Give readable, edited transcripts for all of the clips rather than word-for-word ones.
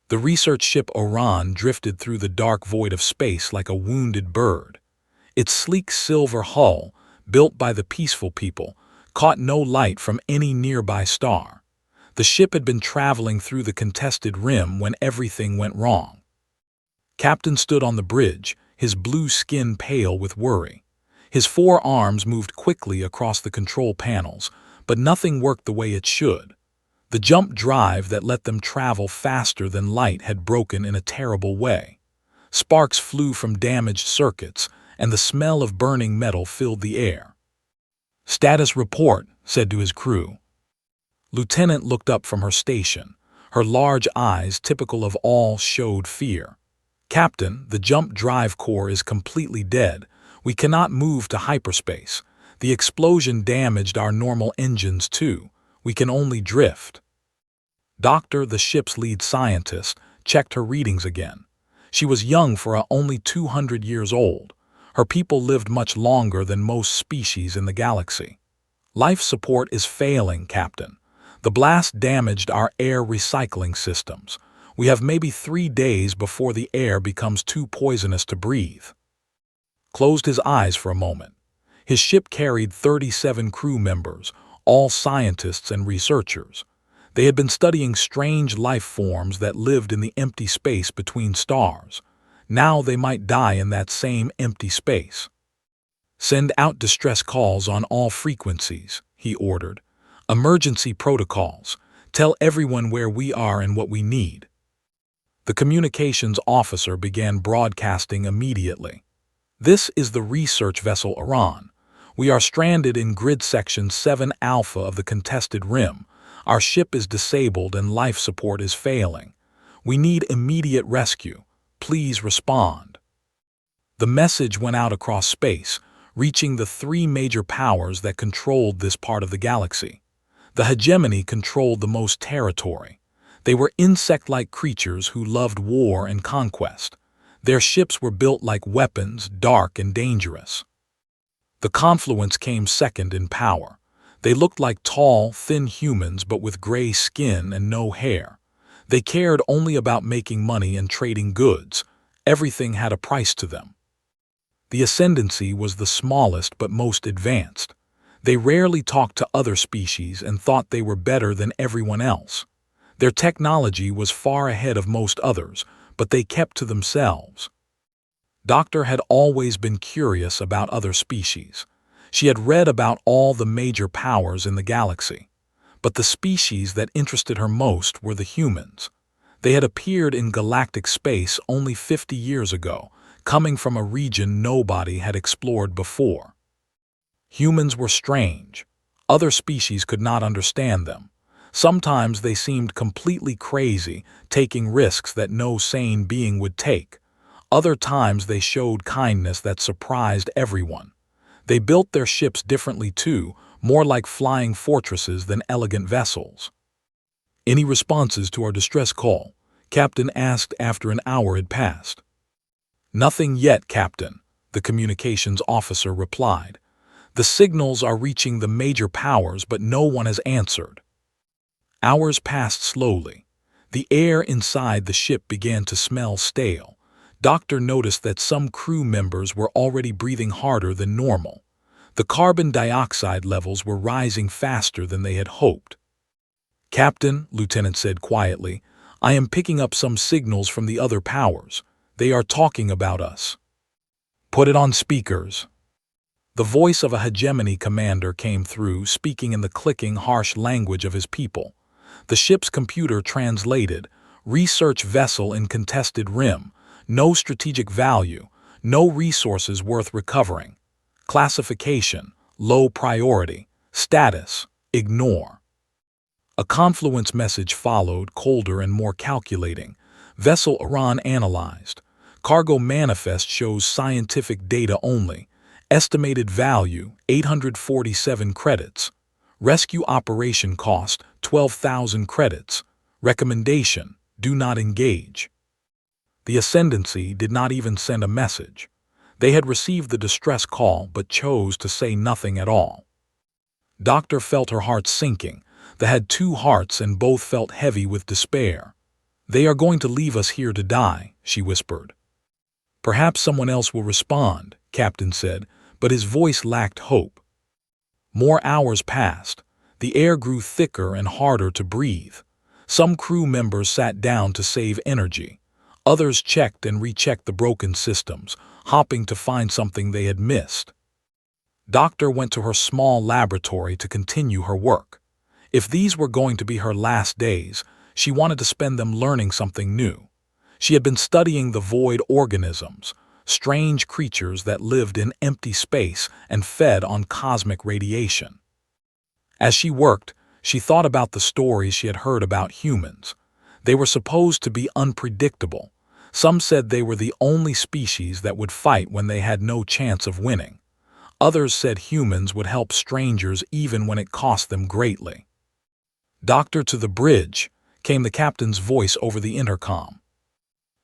The research ship Orion drifted through the dark void of space like a wounded bird. Its sleek silver hull, built by the peaceful people, caught no light from any nearby star. The ship had been traveling through the contested rim when everything went wrong. Captain stood on the bridge, his blue skin pale with worry. His 4 arms moved quickly across the control panels, but nothing worked the way it should. The jump drive that let them travel faster than light had broken in a terrible way. Sparks flew from damaged circuits, and the smell of burning metal filled the air. "Status report," said to his crew. Lieutenant looked up from her station. Her large eyes, typical of all, showed fear. "Captain, the jump drive core is completely dead. We cannot move to hyperspace. The explosion damaged our normal engines too. We can only drift." Doctor, the ship's lead scientist, checked her readings again. She was young for only 200 years old. Her people lived much longer than most species in the galaxy. "Life support is failing, Captain. The blast damaged our air recycling systems. We have maybe 3 days before the air becomes too poisonous to breathe." Closed his eyes for a moment. His ship carried 37 crew members, all scientists and researchers. They had been studying strange life forms that lived in the empty space between stars. Now they might die in that same empty space. "Send out distress calls on all frequencies," he ordered. "Emergency protocols. Tell everyone where we are and what we need." The communications officer began broadcasting immediately. "This is the research vessel Orion. We are stranded in grid section 7 Alpha of the contested rim. Our ship is disabled and life support is failing. We need immediate rescue. Please respond." The message went out across space, reaching the 3 major powers that controlled this part of the galaxy. The hegemony controlled the most territory. They were insect-like creatures who loved war and conquest. Their ships were built like weapons, dark and dangerous. The confluence came second in power. They looked like tall, thin humans but with gray skin and no hair. They cared only about making money and trading goods. Everything had a price to them. The Ascendancy was the smallest but most advanced. They rarely talked to other species and thought they were better than everyone else. Their technology was far ahead of most others, but they kept to themselves. Doctor had always been curious about other species. She had read about all the major powers in the galaxy. But the species that interested her most were the humans. They had appeared in galactic space only 50 years ago, coming from a region nobody had explored before. Humans were strange. Other species could not understand them. Sometimes they seemed completely crazy, taking risks that no sane being would take. Other times they showed kindness that surprised everyone. They built their ships differently too, more like flying fortresses than elegant vessels. "Any responses to our distress call?" Captain asked after an hour had passed. "Nothing yet, Captain," the communications officer replied. "The signals are reaching the major powers, but no one has answered." Hours passed slowly. The air inside the ship began to smell stale. Doctor noticed that some crew members were already breathing harder than normal. The carbon dioxide levels were rising faster than they had hoped. "Captain," Lieutenant said quietly, "I am picking up some signals from the other powers. They are talking about us." "Put it on speakers." The voice of a hegemony commander came through, speaking in the clicking, harsh language of his people. The ship's computer translated, "Research vessel in contested rim. No strategic value. No resources worth recovering. Classification, low priority. Status, ignore." A confluence message followed, colder and more calculating. Vessel Orion analyzed. Cargo manifest shows scientific data only. Estimated value, 847 credits. Rescue operation cost, 12,000 credits. Recommendation, do not engage. The Ascendancy did not even send a message. They had received the distress call but chose to say nothing at all. Doctor felt her heart sinking. They had 2 hearts and both felt heavy with despair. "They are going to leave us here to die," she whispered. "Perhaps someone else will respond," Captain said, but his voice lacked hope. More hours passed. The air grew thicker and harder to breathe. Some crew members sat down to save energy. Others checked and rechecked the broken systems, hoping to find something they had missed. Doctor went to her small laboratory to continue her work. If these were going to be her last days, she wanted to spend them learning something new. She had been studying the void organisms, strange creatures that lived in empty space and fed on cosmic radiation. As she worked, she thought about the stories she had heard about humans. They were supposed to be unpredictable. Some said they were the only species that would fight when they had no chance of winning. Others said humans would help strangers even when it cost them greatly. "Doctor, to the bridge," came the captain's voice over the intercom.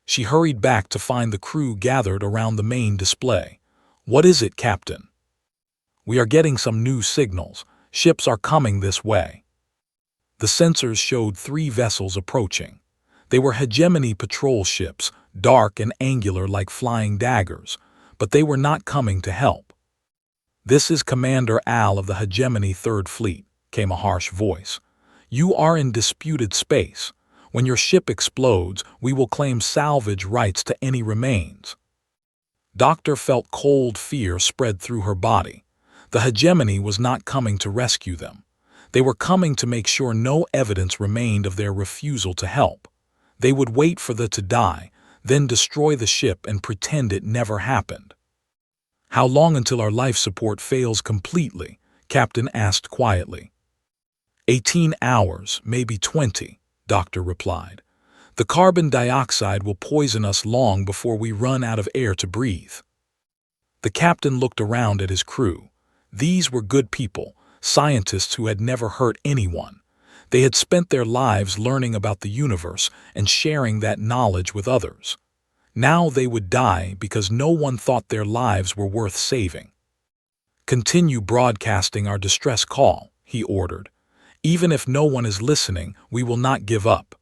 She hurried back to find the crew gathered around the main display. "What is it, Captain?" "We are getting some new signals. Ships are coming this way." The sensors showed 3 vessels approaching. They were hegemony patrol ships, dark and angular like flying daggers, but they were not coming to help. "This is Commander Al of the Hegemony Third Fleet," came a harsh voice. "You are in disputed space. When your ship explodes, we will claim salvage rights to any remains." Doctor felt cold fear spread through her body. The hegemony was not coming to rescue them. They were coming to make sure no evidence remained of their refusal to help. They would wait for the to die, then destroy the ship and pretend it never happened. "How long until our life support fails completely?" Captain asked quietly. 18 hours, maybe 20, Doctor replied. "The carbon dioxide will poison us long before we run out of air to breathe." The captain looked around at his crew. These were good people, scientists who had never hurt anyone. They had spent their lives learning about the universe and sharing that knowledge with others. Now they would die because no one thought their lives were worth saving. "Continue broadcasting our distress call," he ordered. "Even if no one is listening, we will not give up."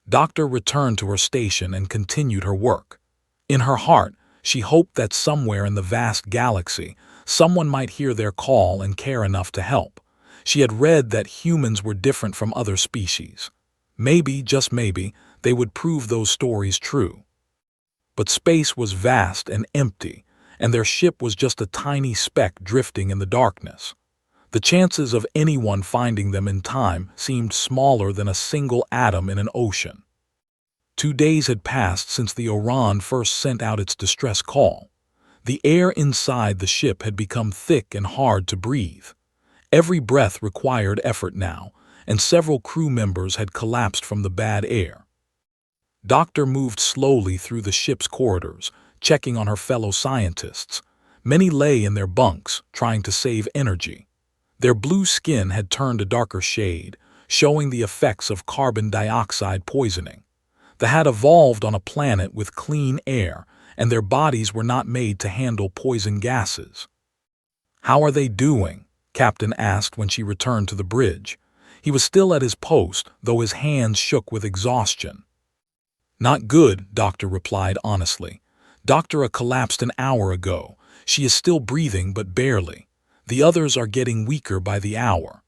Doctor returned to her station and continued her work. In her heart, she hoped that somewhere in the vast galaxy, someone might hear their call and care enough to help. She had read that humans were different from other species. Maybe, just maybe, they would prove those stories true. But space was vast and empty, and their ship was just a tiny speck drifting in the darkness. The chances of anyone finding them in time seemed smaller than a single atom in an ocean. 2 days had passed since the Orion first sent out its distress call. The air inside the ship had become thick and hard to breathe. Every breath required effort now, and several crew members had collapsed from the bad air. Doctor moved slowly through the ship's corridors, checking on her fellow scientists. Many lay in their bunks, trying to save energy. Their blue skin had turned a darker shade, showing the effects of carbon dioxide poisoning. They had evolved on a planet with clean air, and their bodies were not made to handle poison gases. "How are they doing?" Captain asked when she returned to the bridge. He was still at his post, though his hands shook with exhaustion. "Not good," Doctor replied honestly. "Doctora collapsed an hour ago. She is still breathing, but barely. The others are getting weaker by the hour."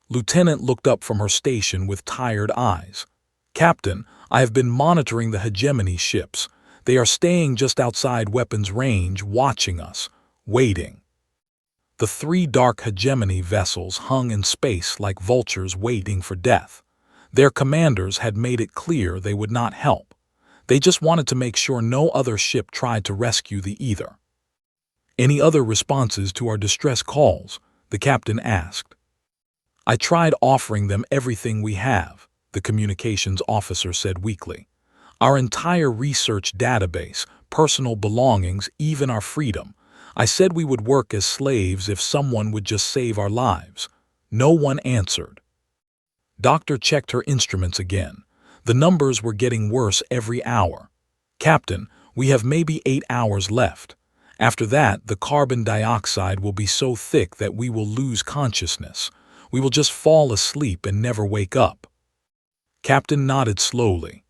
Lieutenant looked up from her station with tired eyes. "Captain, I have been monitoring the hegemony ships. They are staying just outside weapons range, watching us, waiting." The 3 dark hegemony vessels hung in space like vultures waiting for death. Their commanders had made it clear they would not help. They just wanted to make sure no other ship tried to rescue the either. "Any other responses to our distress calls?" the captain asked. "I tried offering them everything we have," the communications officer said weakly. "Our entire research database, personal belongings, even our freedom. I said we would work as slaves if someone would just save our lives. No one answered." Doctor checked her instruments again. The numbers were getting worse every hour. "Captain, we have maybe 8 hours left. After that, the carbon dioxide will be so thick that we will lose consciousness. We will just fall asleep and never wake up." Captain nodded slowly.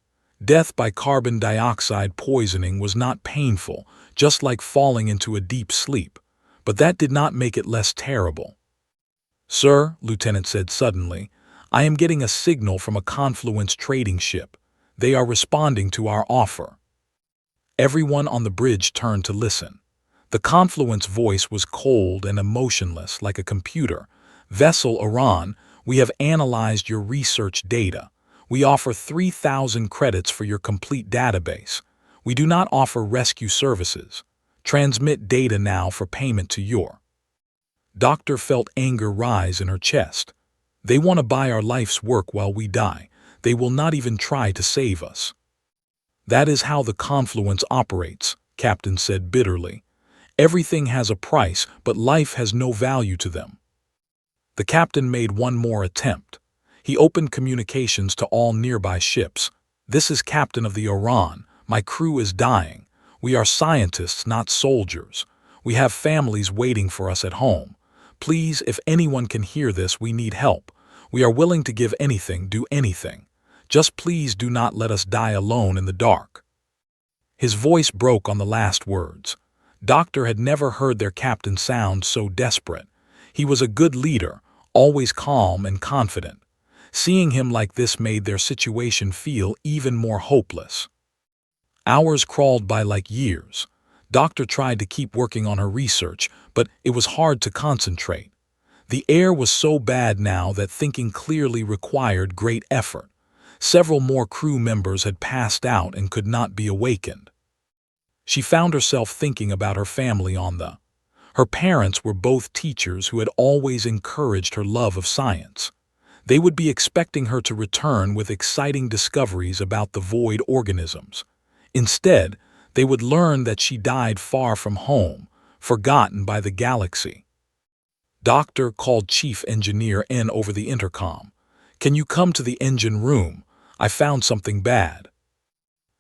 Death by carbon dioxide poisoning was not painful, just like falling into a deep sleep, but that did not make it less terrible. "Sir," Lieutenant said suddenly, "I am getting a signal from a Confluence trading ship. They are responding to our offer." Everyone on the bridge turned to listen. The Confluence voice was cold and emotionless like a computer. "Vessel Iran, we have analyzed your research data. We offer 3,000 credits for your complete database. We do not offer rescue services. Transmit data now for payment to your—" Doctor felt anger rise in her chest. "They want to buy our life's work while we die. They will not even try to save us." "That is how the Confluence operates," Captain said bitterly. "Everything has a price, but life has no value to them." The captain made one more attempt. He opened communications to all nearby ships. "This is Captain of the Iran. My crew is dying. We are scientists, not soldiers. We have families waiting for us at home. Please, if anyone can hear this, we need help. We are willing to give anything, do anything. Just please do not let us die alone in the dark." His voice broke on the last words. Doctor had never heard their captain sound so desperate. He was a good leader, always calm and confident. Seeing him like this made their situation feel even more hopeless. Hours crawled by like years. Doctor tried to keep working on her research, but it was hard to concentrate. The air was so bad now that thinking clearly required great effort. Several more crew members had passed out and could not be awakened. She found herself thinking about her family Her parents were both teachers who had always encouraged her love of science. They would be expecting her to return with exciting discoveries about the void organisms. Instead, they would learn that she died far from home, forgotten by the galaxy. Doctor called Chief Engineer N over the intercom. "Can you come to the engine room? I found something bad."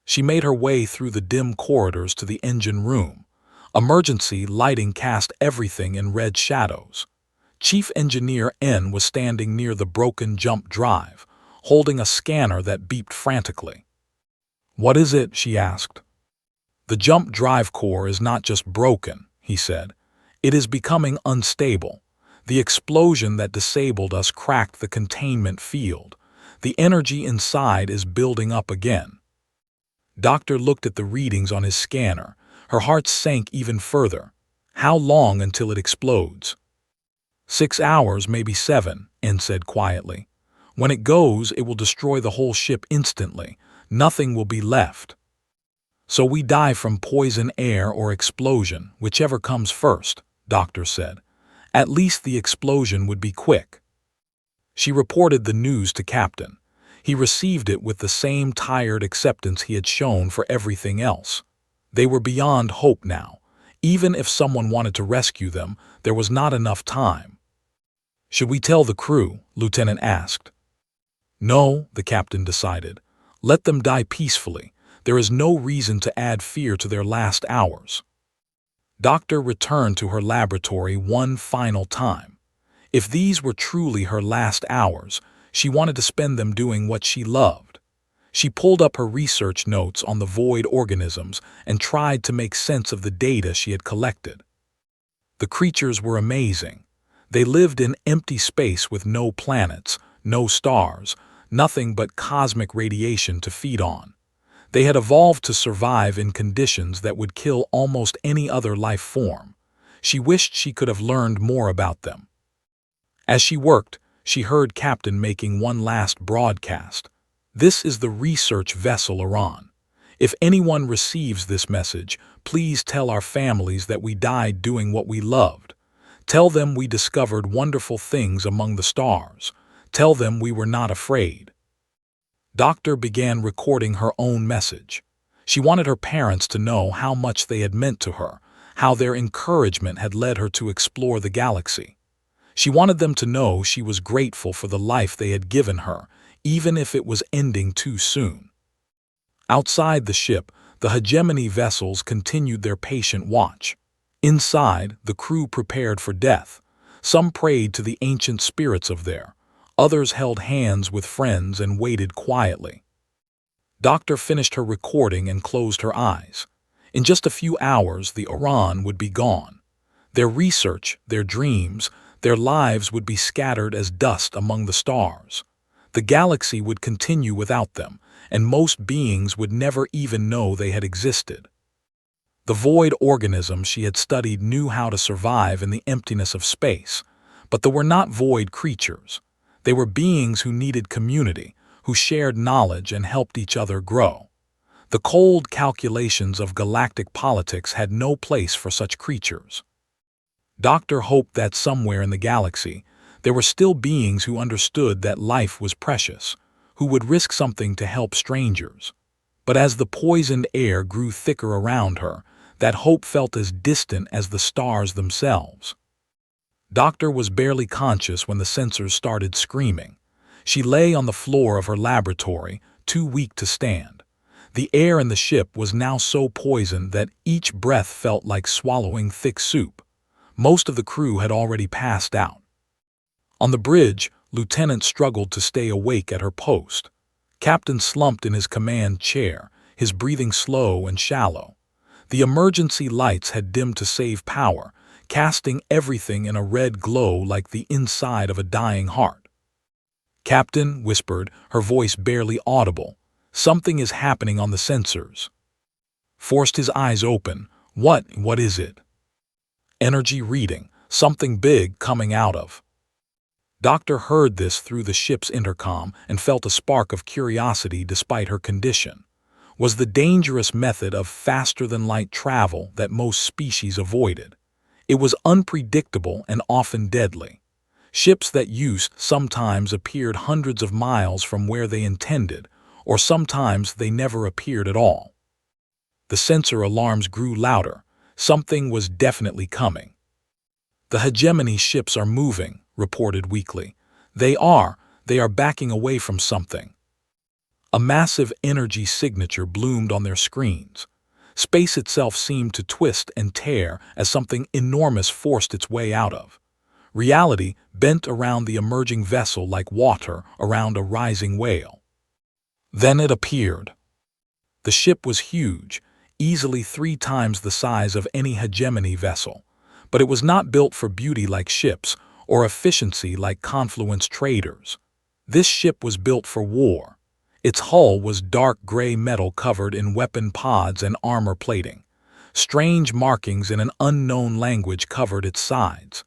She made her way through the dim corridors to the engine room. Emergency lighting cast everything in red shadows. Chief Engineer N was standing near the broken jump drive, holding a scanner that beeped frantically. "What is it?" she asked. "The jump drive core is not just broken," he said. "It is becoming unstable. The explosion that disabled us cracked the containment field. The energy inside is building up again." Doctor looked at the readings on his scanner. Her heart sank even further. "How long until it explodes?" 6 hours, maybe 7, N said quietly. "When it goes, it will destroy the whole ship instantly. Nothing will be left." "So we die from poison air or explosion, whichever comes first," Doctor said. "At least the explosion would be quick." She reported the news to Captain. He received it with the same tired acceptance he had shown for everything else. They were beyond hope now. Even if someone wanted to rescue them, there was not enough time. "Should we tell the crew?" Lieutenant asked. "No," the captain decided. "Let them die peacefully. There is no reason to add fear to their last hours." Doctor returned to her laboratory one final time. If these were truly her last hours, she wanted to spend them doing what she loved. She pulled up her research notes on the void organisms and tried to make sense of the data she had collected. The creatures were amazing. They lived in empty space with no planets, no stars, nothing but cosmic radiation to feed on. They had evolved to survive in conditions that would kill almost any other life form. She wished she could have learned more about them. As she worked, she heard Captain making one last broadcast. "This is the research vessel Iran. If anyone receives this message, please tell our families that we died doing what we loved. Tell them we discovered wonderful things among the stars. Tell them we were not afraid." Doctor began recording her own message. She wanted her parents to know how much they had meant to her, how their encouragement had led her to explore the galaxy. She wanted them to know she was grateful for the life they had given her, even if it was ending too soon. Outside the ship, the hegemony vessels continued their patient watch. Inside, the crew prepared for death. Some prayed to the ancient spirits of there. Others held hands with friends and waited quietly. Doctor finished her recording and closed her eyes. In just a few hours, the Oran would be gone. Their research, their dreams, their lives would be scattered as dust among the stars. The galaxy would continue without them, and most beings would never even know they had existed. The void organisms she had studied knew how to survive in the emptiness of space, but they were not void creatures. They were beings who needed community, who shared knowledge and helped each other grow. The cold calculations of galactic politics had no place for such creatures. Doctor hoped that somewhere in the galaxy, there were still beings who understood that life was precious, who would risk something to help strangers. But as the poisoned air grew thicker around her, that hope felt as distant as the stars themselves. Doctor was barely conscious when the sensors started screaming. She lay on the floor of her laboratory, too weak to stand. The air in the ship was now so poisoned that each breath felt like swallowing thick soup. Most of the crew had already passed out. On the bridge, Lieutenant struggled to stay awake at her post. Captain slumped in his command chair, his breathing slow and shallow. The emergency lights had dimmed to save power, casting everything in a red glow like the inside of a dying heart. "Captain," whispered, her voice barely audible, "something is happening on the sensors." Forced his eyes open. What is it?" "Energy reading, something big coming out of." Doctor heard this through the ship's intercom and felt a spark of curiosity despite her condition. Was the dangerous method of faster-than-light travel that most species avoided. It was unpredictable and often deadly. Ships that used sometimes appeared hundreds of miles from where they intended, or sometimes they never appeared at all. The sensor alarms grew louder. Something was definitely coming. "The hegemony ships are moving," reported weakly. They are backing away from something." A massive energy signature bloomed on their screens. Space itself seemed to twist and tear as something enormous forced its way out of. Reality bent around the emerging vessel like water around a rising whale. Then it appeared. The ship was huge, easily 3 times the size of any hegemony vessel, but it was not built for beauty like ships or efficiency like Confluence traders. This ship was built for war. Its hull was dark gray metal covered in weapon pods and armor plating. Strange markings in an unknown language covered its sides.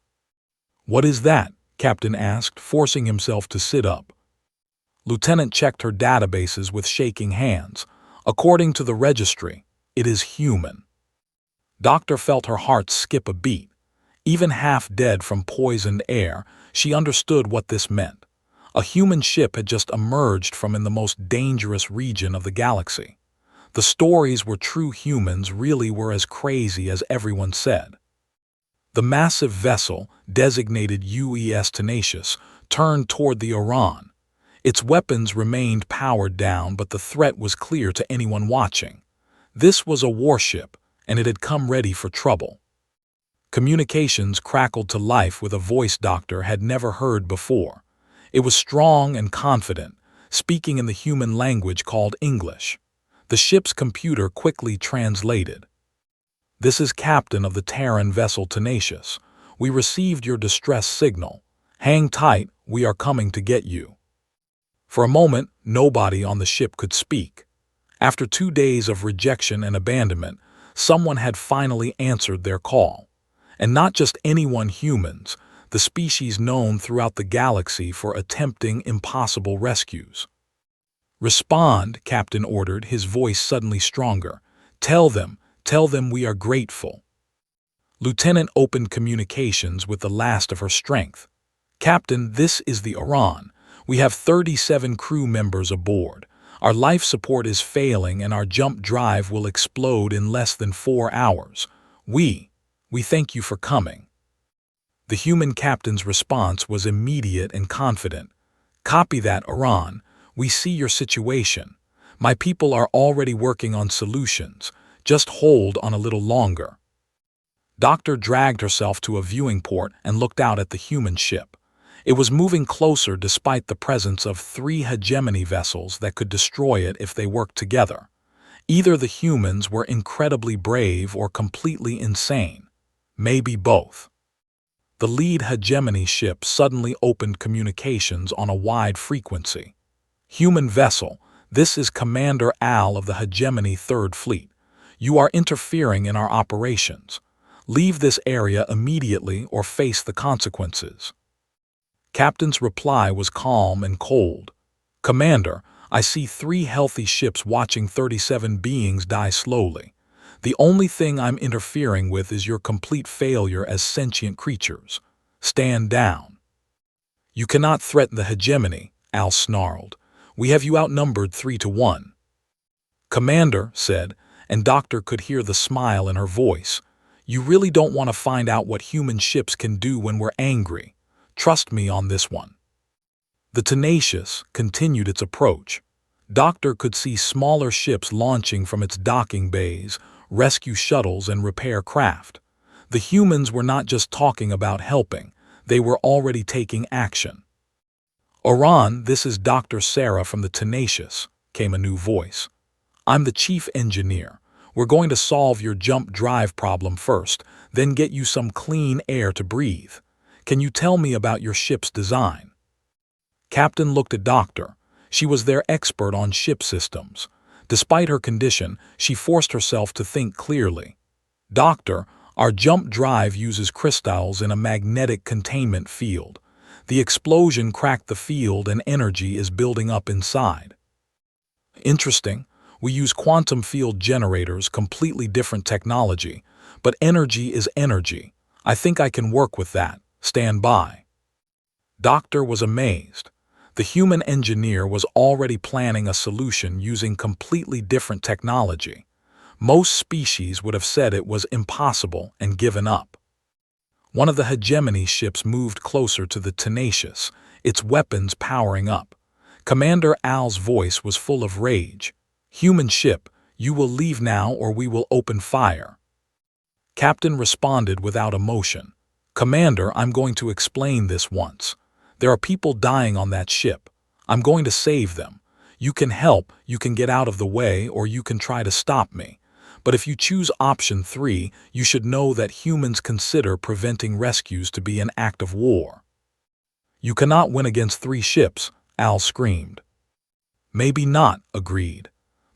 "What is that?" Captain asked, forcing himself to sit up. Lieutenant checked her databases with shaking hands. "According to the registry, it is human." Doctor felt her heart skip a beat. Even half dead from poisoned air, she understood what this meant. A human ship had just emerged from in the most dangerous region of the galaxy. The stories where true humans really were as crazy as everyone said. The massive vessel, designated UES Tenacious, turned toward the Oran. Its weapons remained powered down, but the threat was clear to anyone watching. This was a warship, and it had come ready for trouble. Communications crackled to life with a voice Doctor had never heard before. It was strong and confident, speaking in the human language called English. The ship's computer quickly translated. "This is Captain of the Terran vessel Tenacious. We received your distress signal. Hang tight, we are coming to get you." For a moment, nobody on the ship could speak. After 2 days of rejection and abandonment, someone had finally answered their call. And not just anyone, humans, the species known throughout the galaxy for attempting impossible rescues. "Respond," Captain ordered, his voice suddenly stronger. Tell them we are grateful." Lieutenant opened communications with the last of her strength. "Captain, this is the Oran. We have 37 crew members aboard. Our life support is failing and our jump drive will explode in less than 4 hours. We thank you for coming." The human captain's response was immediate and confident. "Copy that, Oran. We see your situation. My people are already working on solutions. Just hold on a little longer." Doctor dragged herself to a viewing port and looked out at the human ship. It was moving closer despite the presence of 3 hegemony vessels that could destroy it if they worked together. Either the humans were incredibly brave or completely insane. Maybe both. The lead hegemony ship suddenly opened communications on a wide frequency. Human vessel, this is Commander Al of the Hegemony Third Fleet. You are interfering in our operations. Leave this area immediately or face the consequences. Captain's reply was calm and cold. Commander, I see 3 healthy ships watching 37 beings die slowly. The only thing I'm interfering with is your complete failure as sentient creatures. Stand down. You cannot threaten the hegemony, Al snarled. We have you outnumbered 3-1. Commander said, and Doctor could hear the smile in her voice. You really don't want to find out what human ships can do when we're angry. Trust me on this one. The Tenacious continued its approach. Doctor could see smaller ships launching from its docking bays, rescue shuttles, and repair craft. The humans were not just talking about helping, they were already taking action. Oran, this is Dr. Sarah from the Tenacious, came a new voice. I'm the chief engineer. We're going to solve your jump drive problem first, then get you some clean air to breathe. Can you tell me about your ship's design? Captain looked at Doctor. She was their expert on ship systems. Despite her condition, she forced herself to think clearly. Doctor, our jump drive uses crystals in a magnetic containment field. The explosion cracked the field and energy is building up inside. Interesting. We use quantum field generators, completely different technology. But energy is energy. I think I can work with that. Stand by. Doctor was amazed. The human engineer was already planning a solution using completely different technology. Most species would have said it was impossible and given up. One of the hegemony ships moved closer to the Tenacious, its weapons powering up. Commander Al's voice was full of rage. Human ship, you will leave now or we will open fire. Captain responded without emotion. Commander, I'm going to explain this once. There are people dying on that ship. I'm going to save them. You can help, you can get out of the way, or you can try to stop me. But if you choose option 3, you should know that humans consider preventing rescues to be an act of war. You cannot win against 3 ships, Al screamed. Maybe not, agreed.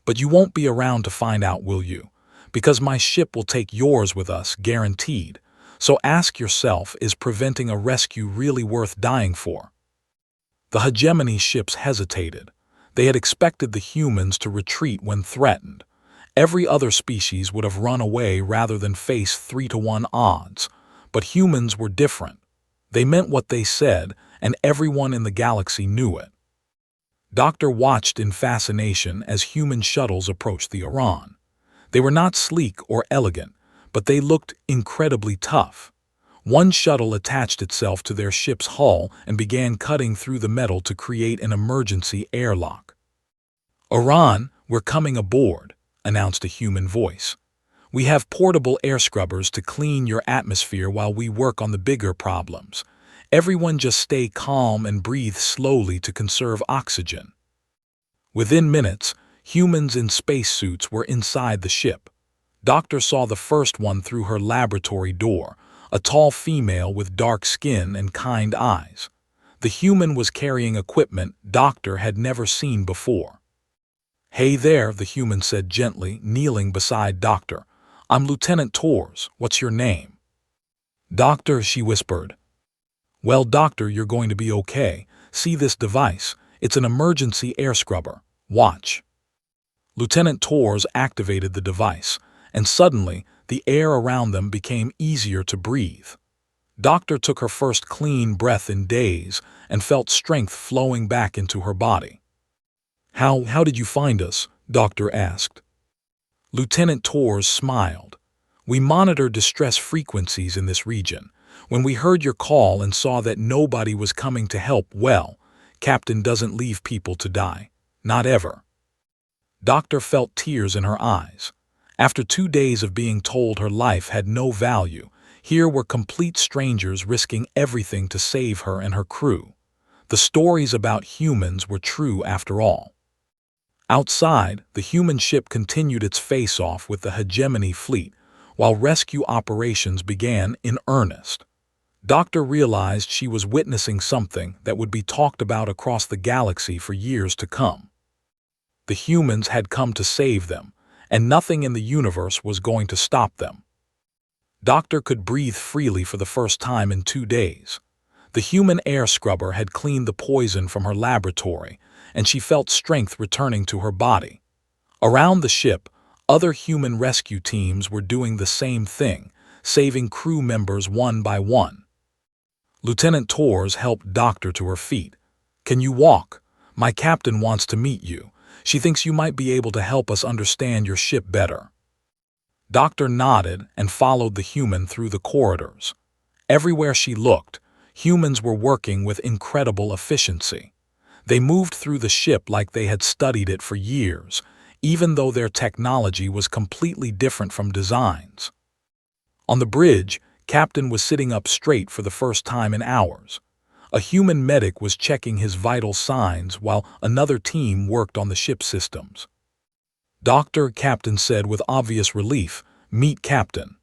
But you won't be around to find out, will you? Because my ship will take yours with us, guaranteed. So ask yourself, is preventing a rescue really worth dying for? The hegemony ships hesitated. They had expected the humans to retreat when threatened. Every other species would have run away rather than face 3-1 odds. But humans were different. They meant what they said, and everyone in the galaxy knew it. Doctor watched in fascination as human shuttles approached the Oran. They were not sleek or elegant, but they looked incredibly tough. One shuttle attached itself to their ship's hull and began cutting through the metal to create an emergency airlock. Oran, we're coming aboard, announced a human voice. We have portable air scrubbers to clean your atmosphere while we work on the bigger problems. Everyone just stay calm and breathe slowly to conserve oxygen. Within minutes, humans in spacesuits were inside the ship. Doctor saw the first one through her laboratory door, a tall female with dark skin and kind eyes. The human was carrying equipment Doctor had never seen before. Hey there, the human said gently, kneeling beside Doctor. I'm Lieutenant Tors. What's your name? Doctor, she whispered. Well, Doctor, you're going to be okay. See this device? It's an emergency air scrubber. Watch. Lieutenant Tors activated the device, and suddenly, the air around them became easier to breathe. Doctor took her first clean breath in days and felt strength flowing back into her body. How did you find us? Doctor asked. Lieutenant Tors smiled. We monitor distress frequencies in this region. When we heard your call and saw that nobody was coming to help, well, Captain doesn't leave people to die. Not ever. Doctor felt tears in her eyes. After 2 days of being told her life had no value, Here were complete strangers risking everything to save her and her crew. The stories about humans were true after all. Outside, the human ship continued its face-off with the hegemony fleet, while rescue operations began in earnest. Doctor realized she was witnessing something that would be talked about across the galaxy for years to come. The humans had come to save them, and nothing in the universe was going to stop them. Doctor could breathe freely for the first time in 2 days. The human air scrubber had cleaned the poison from her laboratory, and she felt strength returning to her body. Around the ship, other human rescue teams were doing the same thing, saving crew members one by one. Lieutenant Torres helped Doctor to her feet. "Can you walk? My captain wants to meet you. She thinks you might be able to help us understand your ship better." Doctor nodded and followed the human through the corridors. Everywhere she looked, humans were working with incredible efficiency. They moved through the ship like they had studied it for years, even though their technology was completely different from designs. On the bridge, Captain was sitting up straight for the first time in hours. A human medic was checking his vital signs while another team worked on the ship systems. "Doctor," Captain said with obvious relief, "meet Captain."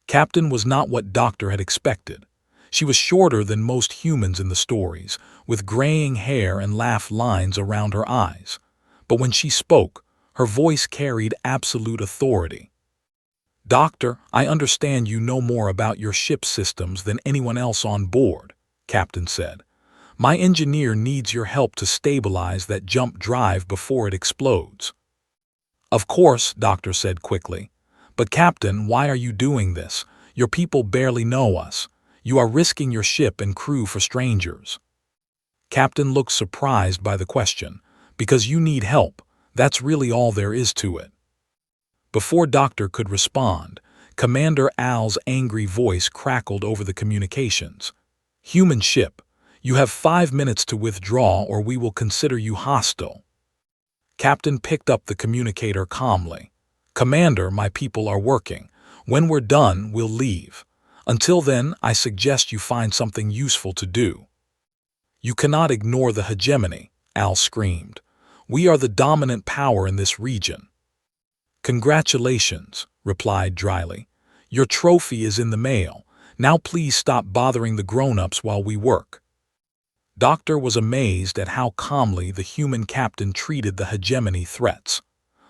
Captain was not what Doctor had expected. She was shorter than most humans in the stories, with graying hair and laugh lines around her eyes. But when she spoke, her voice carried absolute authority. "Doctor, I understand you know more about your ship systems than anyone else on board," Captain said. "My engineer needs your help to stabilize that jump drive before it explodes." "Of course," Doctor said quickly. "But Captain, why are you doing this? Your people barely know us. You are risking your ship and crew for strangers." Captain looked surprised by the question. "Because you need help. That's really all there is to it." Before Doctor could respond, Commander Al's angry voice crackled over the communications. "Human ship, you have 5 minutes to withdraw or we will consider you hostile." Captain picked up the communicator calmly. "Commander, my people are working. When we're done, we'll leave. Until then, I suggest you find something useful to do." "You cannot ignore the hegemony," Al screamed. "We are the dominant power in this region." "Congratulations," replied dryly. "Your trophy is in the mail. Now please stop bothering the grown-ups while we work." Doctor was amazed at how calmly the human captain treated the hegemony threats.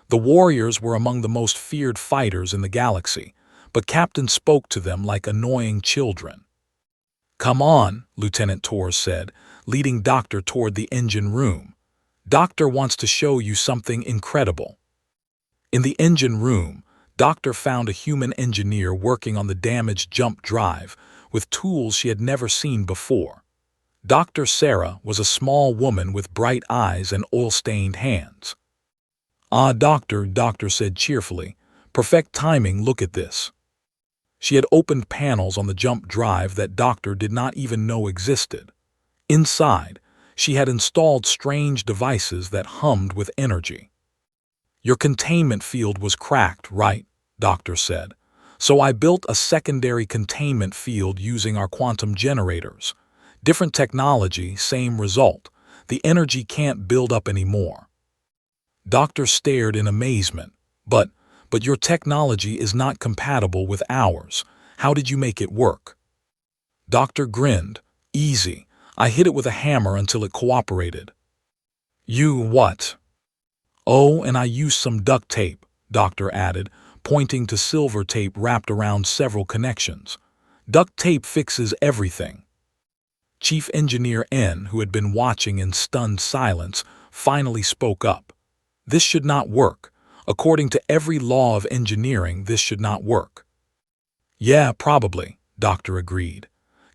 The warriors were among the most feared fighters in the galaxy, but Captain spoke to them like annoying children. "Come on," Lieutenant Torres said, leading Doctor toward the engine room. "Doctor wants to show you something incredible." In the engine room, Doctor found a human engineer working on the damaged jump drive with tools she had never seen before. Dr. Sarah was a small woman with bright eyes and oil-stained hands. "Ah, Doctor said cheerfully. "Perfect timing, look at this." She had opened panels on the jump drive that Doctor did not even know existed. Inside, she had installed strange devices that hummed with energy. "Your containment field was cracked, right?" Doctor said. "So I built a secondary containment field using our quantum generators. Different technology, same result. The energy can't build up anymore." Doctor stared in amazement. But your technology is not compatible with ours. How did you make it work?" Doctor grinned. "Easy. I hit it with a hammer until it cooperated." "You what?" "Oh, and I used some duct tape," Doctor added, pointing to silver tape wrapped around several connections. "Duct tape fixes everything." Chief Engineer N, who had been watching in stunned silence, finally spoke up. "This should not work. According to every law of engineering, this should not work." "Yeah, probably," Doctor agreed.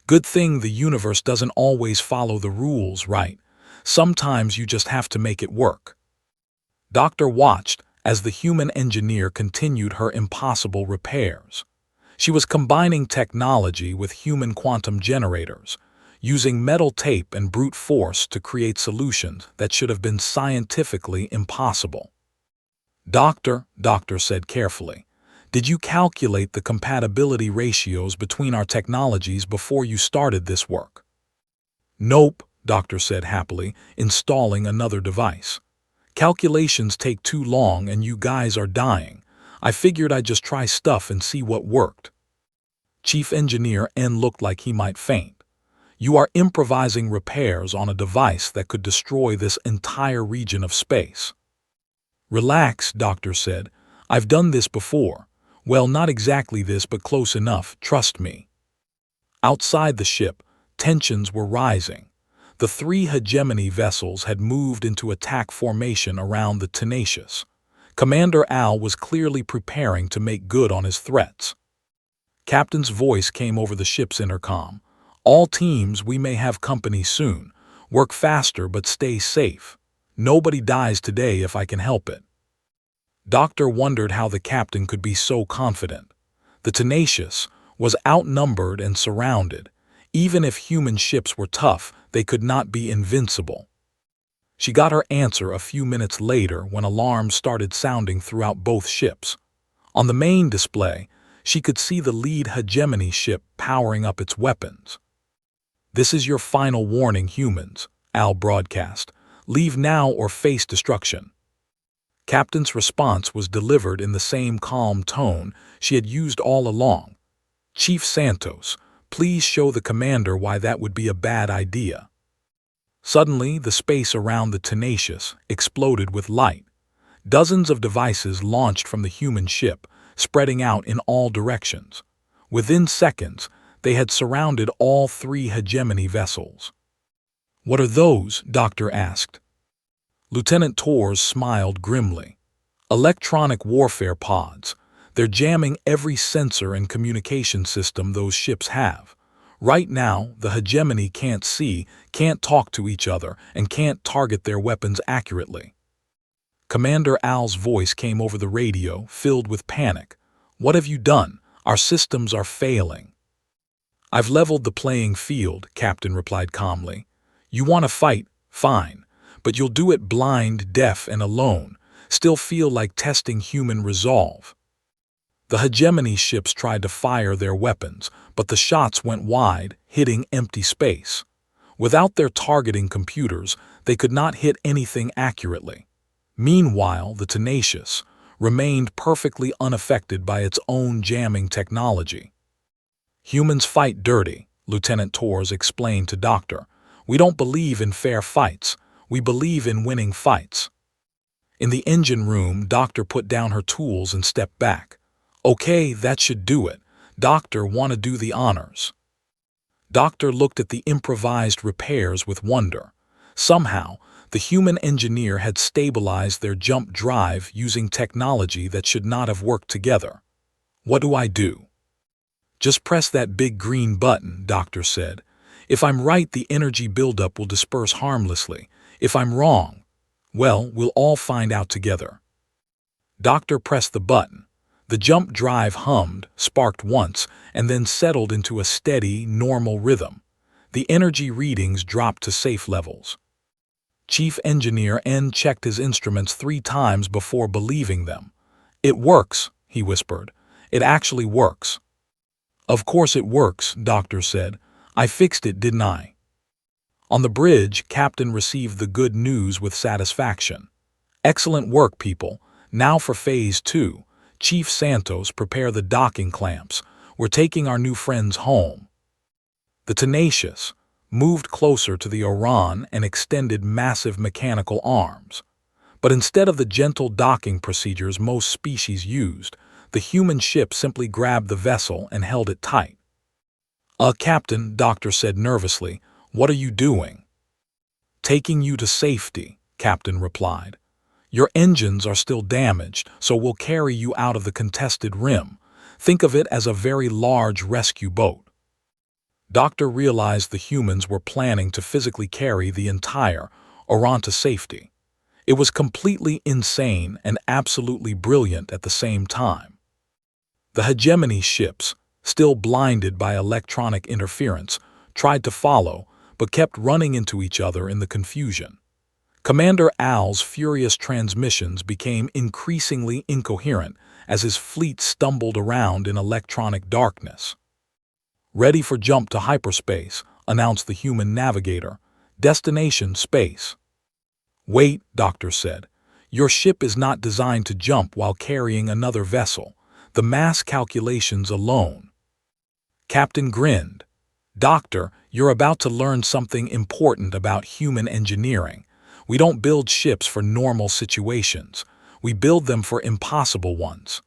"Good thing the universe doesn't always follow the rules, right? Sometimes you just have to make it work." Doctor watched as the human engineer continued her impossible repairs. She was combining technology with human quantum generators, using metal tape and brute force to create solutions that should have been scientifically impossible. Doctor said carefully, Did you calculate the compatibility ratios between our technologies before you started this work? Nope, Doctor said happily, installing another device. Calculations take too long and you guys are dying. I figured I'd just try stuff and see what worked. Chief Engineer N looked like he might faint. You are improvising repairs on a device that could destroy this entire region of space. Relax, Doctor said. I've done this before. Well, not exactly this, but close enough, trust me. Outside the ship, tensions were rising. The three hegemony vessels had moved into attack formation around the Tenacious. Commander Al was clearly preparing to make good on his threats. Captain's voice came over the ship's intercom. All teams, we may have company soon. Work faster but stay safe. Nobody dies today if I can help it. Doctor wondered how the captain could be so confident. The Tenacious was outnumbered and surrounded. Even if human ships were tough, they could not be invincible. She got her answer a few minutes later when alarms started sounding throughout both ships. On the main display, she could see the lead hegemony ship powering up its weapons. This is your final warning, humans, Al broadcast. Leave now or face destruction. Captain's response was delivered in the same calm tone she had used all along. Chief Santos, please show the commander why that would be a bad idea. Suddenly, the space around the Tenacious exploded with light. Dozens of devices launched from the human ship, spreading out in all directions. Within seconds, they had surrounded all three hegemony vessels. What are those? Doctor asked. Lieutenant Torres smiled grimly. Electronic warfare pods. They're jamming every sensor and communication system those ships have. Right now, the hegemony can't see, can't talk to each other, and can't target their weapons accurately. Commander Al's voice came over the radio, filled with panic. What have you done? Our systems are failing. I've leveled the playing field, Captain replied calmly. You want to fight? Fine. But you'll do it blind, deaf, and alone. Still feel like testing human resolve. The hegemony ships tried to fire their weapons, but the shots went wide, hitting empty space. Without their targeting computers, they could not hit anything accurately. Meanwhile, the Tenacious remained perfectly unaffected by its own jamming technology. Humans fight dirty, Lieutenant Torres explained to Doctor. We don't believe in fair fights. We believe in winning fights. In the engine room, Doctor put down her tools and stepped back. Okay, that should do it. Doctor, want to do the honors. Doctor looked at the improvised repairs with wonder. Somehow, the human engineer had stabilized their jump drive using technology that should not have worked together. What do I do? Just press that big green button, Doctor said. If I'm right, the energy buildup will disperse harmlessly. If I'm wrong, well, we'll all find out together. Doctor pressed the button. The jump drive hummed, sparked once, and then settled into a steady, normal rhythm. The energy readings dropped to safe levels. Chief Engineer N checked his instruments 3 times before believing them. It works, he whispered. It actually works. Of course it works, Doctor said. I fixed it, didn't I? On the bridge, Captain received the good news with satisfaction. Excellent work, people. Now for Phase 2. Chief Santos, prepare the docking clamps. We're taking our new friends home. The Tenacious moved closer to the Orion and extended massive mechanical arms. But instead of the gentle docking procedures most species used, the human ship simply grabbed the vessel and held it tight. Captain, Doctor said nervously, what are you doing? Taking you to safety, Captain replied. Your engines are still damaged, so we'll carry you out of the contested rim. Think of it as a very large rescue boat. Doctor realized the humans were planning to physically carry the entire Orion to safety. It was completely insane and absolutely brilliant at the same time. The hegemony ships, still blinded by electronic interference, tried to follow, but kept running into each other in the confusion. Commander Al's furious transmissions became increasingly incoherent as his fleet stumbled around in electronic darkness. "Ready for jump to hyperspace," announced the human navigator. "Destination space." "Wait," Doctor said. "Your ship is not designed to jump while carrying another vessel. The mass calculations alone." Captain grinned. "Doctor, you're about to learn something important about human engineering. We don't build ships for normal situations. We build them for impossible ones."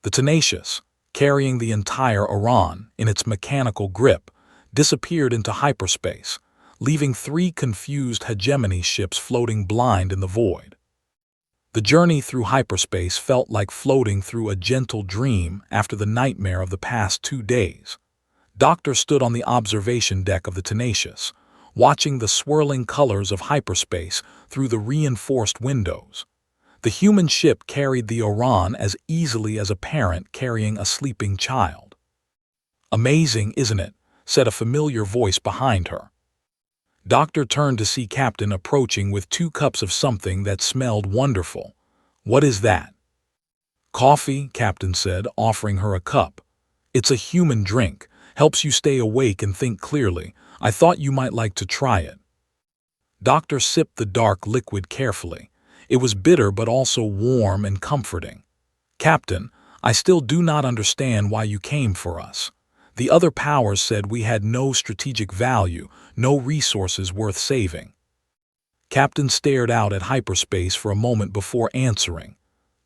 The Tenacious, carrying the entire Iran in its mechanical grip, disappeared into hyperspace, leaving 3 confused hegemony ships floating blind in the void. The journey through hyperspace felt like floating through a gentle dream after the nightmare of the past 2 days. Doctor stood on the observation deck of the Tenacious, watching the swirling colors of hyperspace through the reinforced windows. The human ship carried the Iran as easily as a parent carrying a sleeping child. "Amazing, isn't it?" said a familiar voice behind her. Doctor turned to see Captain approaching with 2 cups of something that smelled wonderful. "What is that?" "Coffee," Captain said, offering her a cup. "It's a human drink, helps you stay awake and think clearly. I thought you might like to try it." Doctor sipped the dark liquid carefully. It was bitter but also warm and comforting. "Captain, I still do not understand why you came for us. The other powers said we had no strategic value, no resources worth saving." Captain stared out at hyperspace for a moment before answering.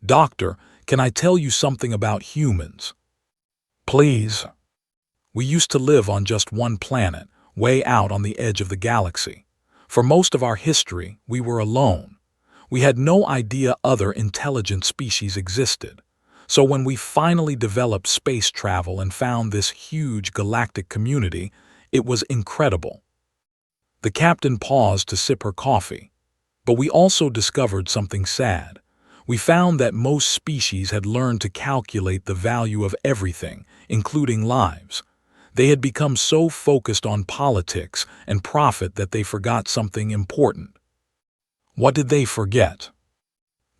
"Doctor, can I tell you something about humans?" "Please." "We used to live on just one planet, way out on the edge of the galaxy. For most of our history, we were alone. We had no idea other intelligent species existed. So when we finally developed space travel and found this huge galactic community, it was incredible." The captain paused to sip her coffee. "But we also discovered something sad. We found that most species had learned to calculate the value of everything, including lives. They had become so focused on politics and profit that they forgot something important." "What did they forget?"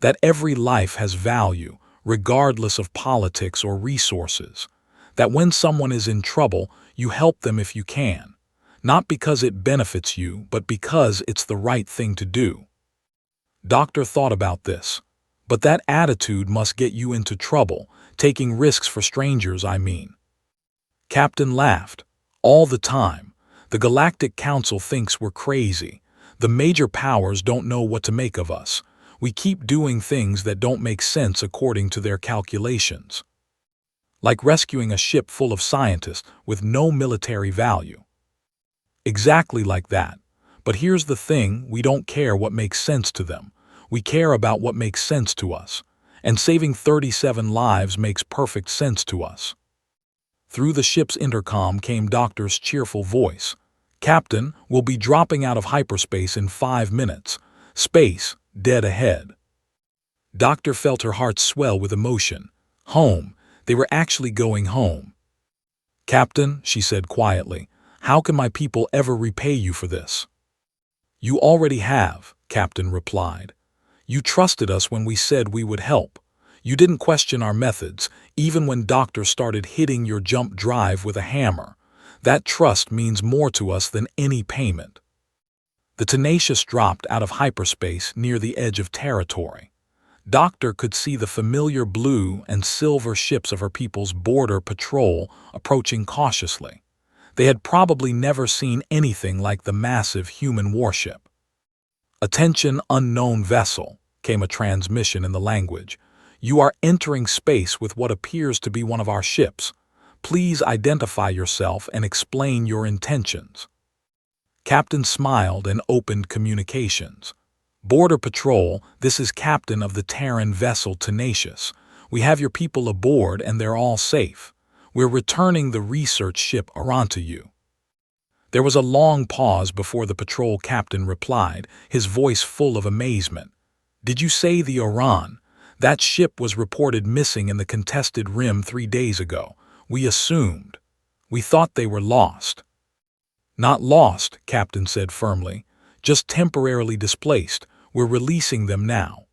"That every life has value, regardless of politics or resources. That when someone is in trouble, you help them if you can. Not because it benefits you, but because it's the right thing to do." Doctor thought about this. "But that attitude must get you into trouble, taking risks for strangers, I mean." Captain laughed. "All the time. The Galactic Council thinks we're crazy. The major powers don't know what to make of us. We keep doing things that don't make sense according to their calculations. Like rescuing a ship full of scientists with no military value." "Exactly like that. But here's the thing, we don't care what makes sense to them. We care about what makes sense to us. And saving 37 lives makes perfect sense to us." Through the ship's intercom came Doctor's cheerful voice. "Captain, we'll be dropping out of hyperspace in 5 minutes. Space, dead ahead." Doctor felt her heart swell with emotion. Home. They were actually going home. "Captain," she said quietly, "how can my people ever repay you for this?" "You already have," Captain replied. "You trusted us when we said we would help. You didn't question our methods, even when Doctor started hitting your jump drive with a hammer. That trust means more to us than any payment." The Tenacious dropped out of hyperspace near the edge of territory. Doctor could see the familiar blue and silver ships of her people's border patrol approaching cautiously. They had probably never seen anything like the massive human warship. "Attention, unknown vessel," came a transmission in the language. "You are entering space with what appears to be one of our ships. Please identify yourself and explain your intentions." Captain smiled and opened communications. "Border Patrol, this is Captain of the Terran vessel Tenacious. We have your people aboard and they're all safe. We're returning the research ship Iran to you." There was a long pause before the patrol captain replied, his voice full of amazement. "Did you say the Iran? That ship was reported missing in the contested rim 3 days ago. We assumed. We thought they were lost." "Not lost," Captain said firmly. just temporarily displaced. We're releasing them now."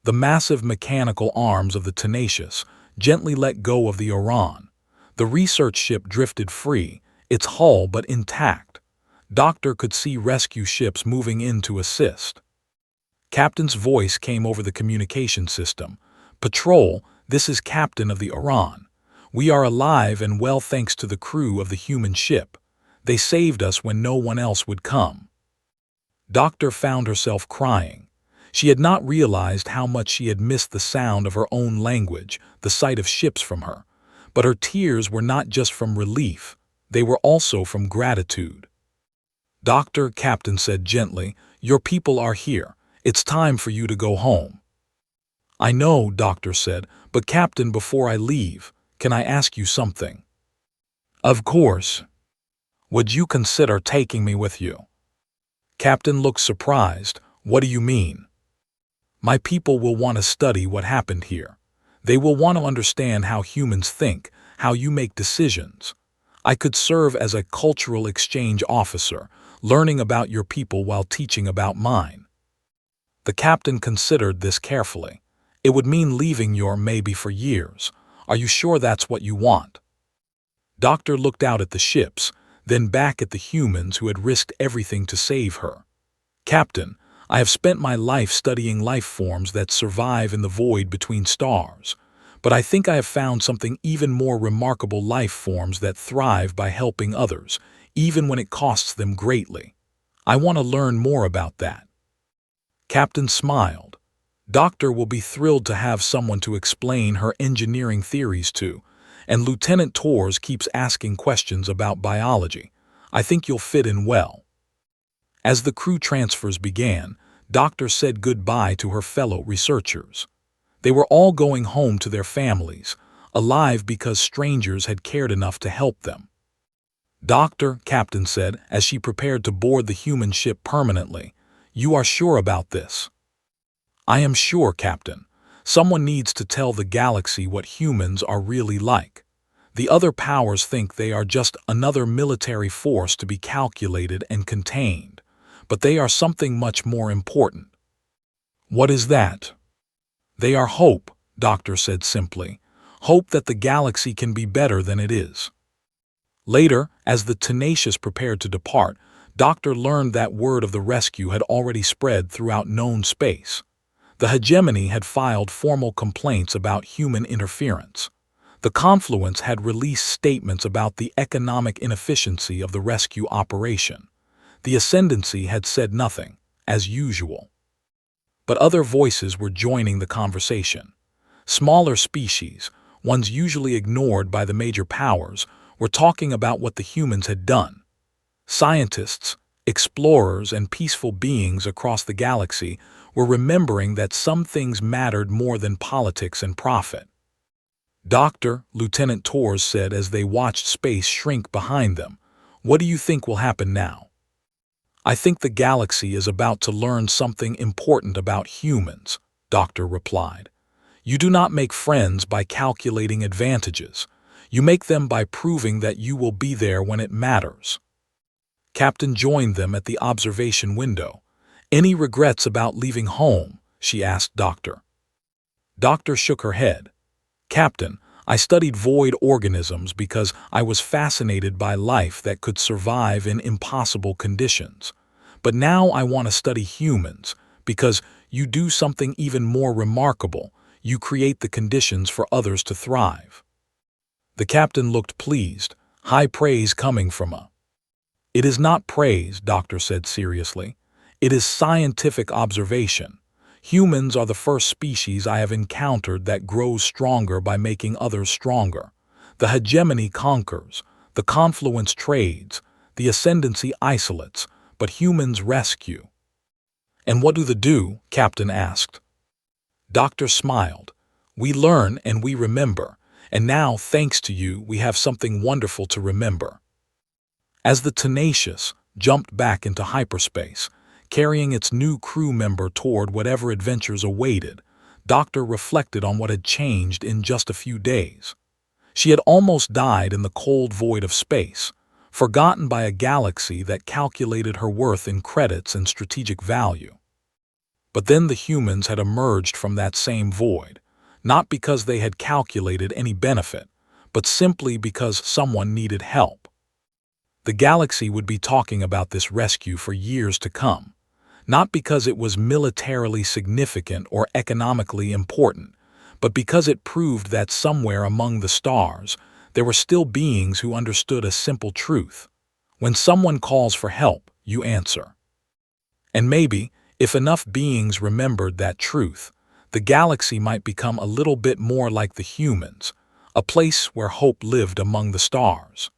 The massive mechanical arms of the Tenacious gently let go of the Orion. The research ship drifted free, its hull but intact. Doctor could see rescue ships moving in to assist. Captain's voice came over the communication system. "Patrol, this is Captain of the Orion. We are alive and well thanks to the crew of the human ship. They saved us when no one else would come." Doctor found herself crying. She had not realized how much she had missed the sound of her own language, the sight of ships from her. But her tears were not just from relief, they were also from gratitude. "Doctor," Captain said gently, "your people are here. It's time for you to go home." "I know," Doctor said, "but Captain, before I leave, can I ask you something?" "Of course. Would you consider taking me with you?" Captain looked surprised. "What do you mean?" "My people will want to study what happened here. They will want to understand how humans think, how you make decisions. I could serve as a cultural exchange officer, learning about your people while teaching about mine." The captain considered this carefully. "It would mean leaving your maybe for years. Are you sure that's what you want?" Doctor looked out at the ships, then back at the humans who had risked everything to save her. "Captain, I have spent my life studying life forms that survive in the void between stars. But I think I have found something even more remarkable: life forms that thrive by helping others, even when it costs them greatly. I want to learn more about that." Captain smiled. "Doctor will be thrilled to have someone to explain her engineering theories to, and Lieutenant Torres keeps asking questions about biology. I think you'll fit in well." As the crew transfers began, Doctor said goodbye to her fellow researchers. They were all going home to their families, alive because strangers had cared enough to help them. "Doctor," Captain said as she prepared to board the human ship permanently, "you are sure about this?" "I am sure, Captain. Someone needs to tell the galaxy what humans are really like. The other powers think they are just another military force to be calculated and contained. But they are something much more important." "What is that?" "They are hope," Doctor said simply. "Hope that the galaxy can be better than it is." Later, as the Tenacious prepared to depart, Doctor learned that word of the rescue had already spread throughout known space. The hegemony had filed formal complaints about human interference. The Confluence had released statements about the economic inefficiency of the rescue operation. The Ascendancy had said nothing, as usual. But other voices were joining the conversation. Smaller species, ones usually ignored by the major powers, were talking about what the humans had done. Scientists, explorers, and peaceful beings across the galaxy were remembering that some things mattered more than politics and profit. "Doctor," Lieutenant Torres said as they watched space shrink behind them, "what do you think will happen now?" "I think the galaxy is about to learn something important about humans," Doctor replied. "You do not make friends by calculating advantages. You make them by proving that you will be there when it matters." Captain joined them at the observation window. "Any regrets about leaving home?" she asked Doctor. Doctor shook her head. "Captain, I studied void organisms because I was fascinated by life that could survive in impossible conditions. But now I want to study humans because you do something even more remarkable. You create the conditions for others to thrive." The captain looked pleased, high praise coming from her. "It is not praise," Doctor said seriously. "It is scientific observation. Humans are the first species I have encountered that grows stronger by making others stronger. The hegemony conquers, the confluence trades, the ascendancy isolates, but humans rescue." "And what do they do?" Captain asked. Doctor smiled. "We learn and we remember, and now, thanks to you, we have something wonderful to remember." As the Tenacious jumped back into hyperspace, carrying its new crew member toward whatever adventures awaited, Doctor reflected on what had changed in just a few days. She had almost died in the cold void of space. forgotten by a galaxy that calculated her worth in credits and strategic value. But then the humans had emerged from that same void, not because they had calculated any benefit, but simply because someone needed help. The galaxy would be talking about this rescue for years to come, not because it was militarily significant or economically important, but because it proved that somewhere among the stars, there were still beings who understood a simple truth. When someone calls for help, you answer. And maybe, if enough beings remembered that truth, the galaxy might become a little bit more like the humans, a place where hope lived among the stars.